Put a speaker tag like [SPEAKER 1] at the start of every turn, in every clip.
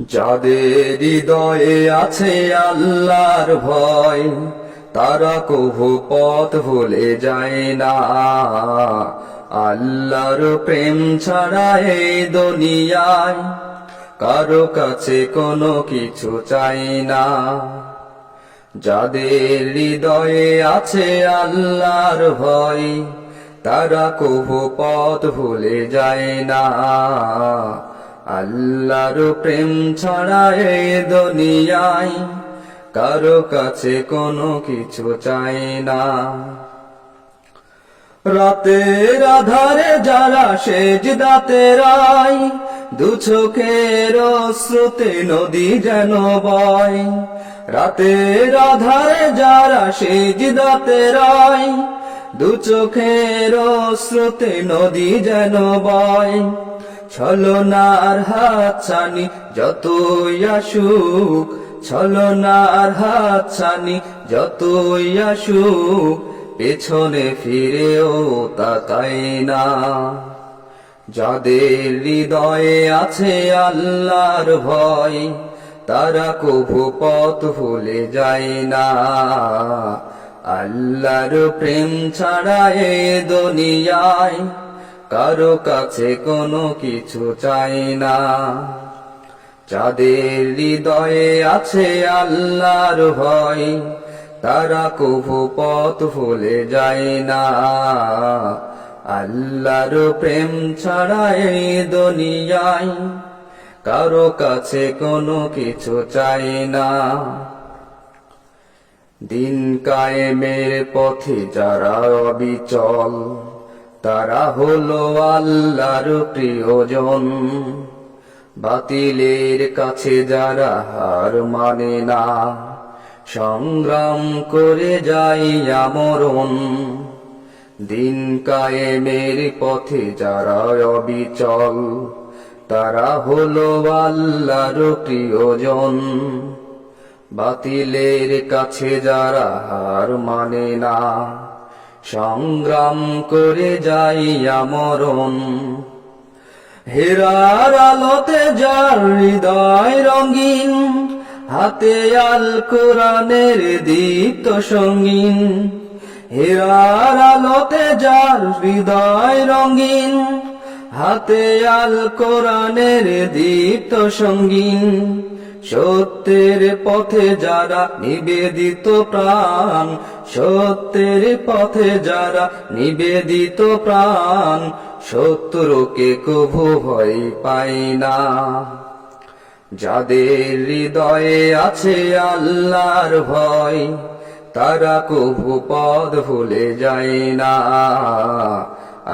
[SPEAKER 1] যাদের হৃদয়ে আছে আল্লাহর ভয়, তারা কভু পথ ভুলে যায় না। আল্লাহর প্রেম ছাড়া এই দুনিয়ায় কারো কাছে কোনো কিছু চাই না। যাদের হৃদয়ে আছে আল্লাহর ভয়, তারা কভু পথ ভুলে যায় না। আল্লাহর প্রেম ছাড়া এই দুনিয়ায় কারো কাছে কোনো কিছু চাই না। রাতের আধারে যারা সেজদাতে রায়, দু চোখের অশ্রুতে নদী যেন বয়। রাতের আধারে যারা সেজদাতে রায়, দু চোখের অশ্রুতে নদী যেন বয়। ছলনার হাতছানি যতই আসুক, ছলনার হাতছানি যতই আসুক, পেছনে ফিরেও তাকাই না। যাদের হৃদয়ে আছে আল্লাহর ভয়, তারা কভু পথ ভুলে যায় না। আল্লাহর প্রেম ছাড়া এই দুনিয়ায় কারো কাছে কোনো কিছু চাই না। যাদের হৃদয়ে আছে আল্লাহর ভয়, তারা কভু পথ ভুলে যায় না। আল্লাহর প্রেম ছাড়া এই দুনিয়ায় কারো কাছে কোনো কিছু চাই না। দিন কায়েমের পথে যারা অবিচল, তারা হলো আল্লাহর প্রিয়জন। বাতিলের কাছে যারা হার মানে না, সংগ্রাম করে যাই আমরণ। দিন কায়েমের পথে যারা অবিচল, তারা হলো আল্লাহর প্রিয়জন। বাতিলের কাছে যারা হার মানে না, সংগ্রাম করে যাই আমরণ। হেরার আলোতে যার হৃদয় রঙিন, হাতে আল কোরআনের দীপ্ত সঙ্গীন। হেরার আলোতে যার হৃদয় রঙিন, হাতে আল কোরআনের দীপ্ত সঙ্গীন। সত্যের পথে যারা নিবেদিত প্রাণ, সত্যের পথে যারা নিবেদিত প্রাণ, শত্রুকে কভু ভয় পায় না। যাদের হৃদয়ে আছে আল্লাহর ভয়, তারা কভু পথ ভুলে যায় না।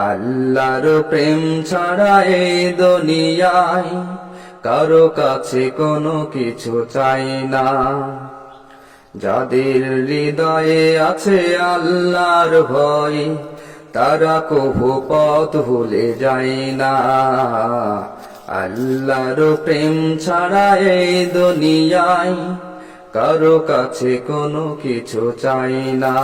[SPEAKER 1] আল্লাহর প্রেম ছাড়া এই দুনিয়ায় কারো কাছে কোনো কিছু চাই না। যাদের হৃদয়ে আছে আল্লাহর ভয়, তারা কভু পথ ভুলে যায় না। আল্লাহর প্রেম ছাড়া এই দুনিয়ায় কারো কাছে কোনো কিছু চাই না।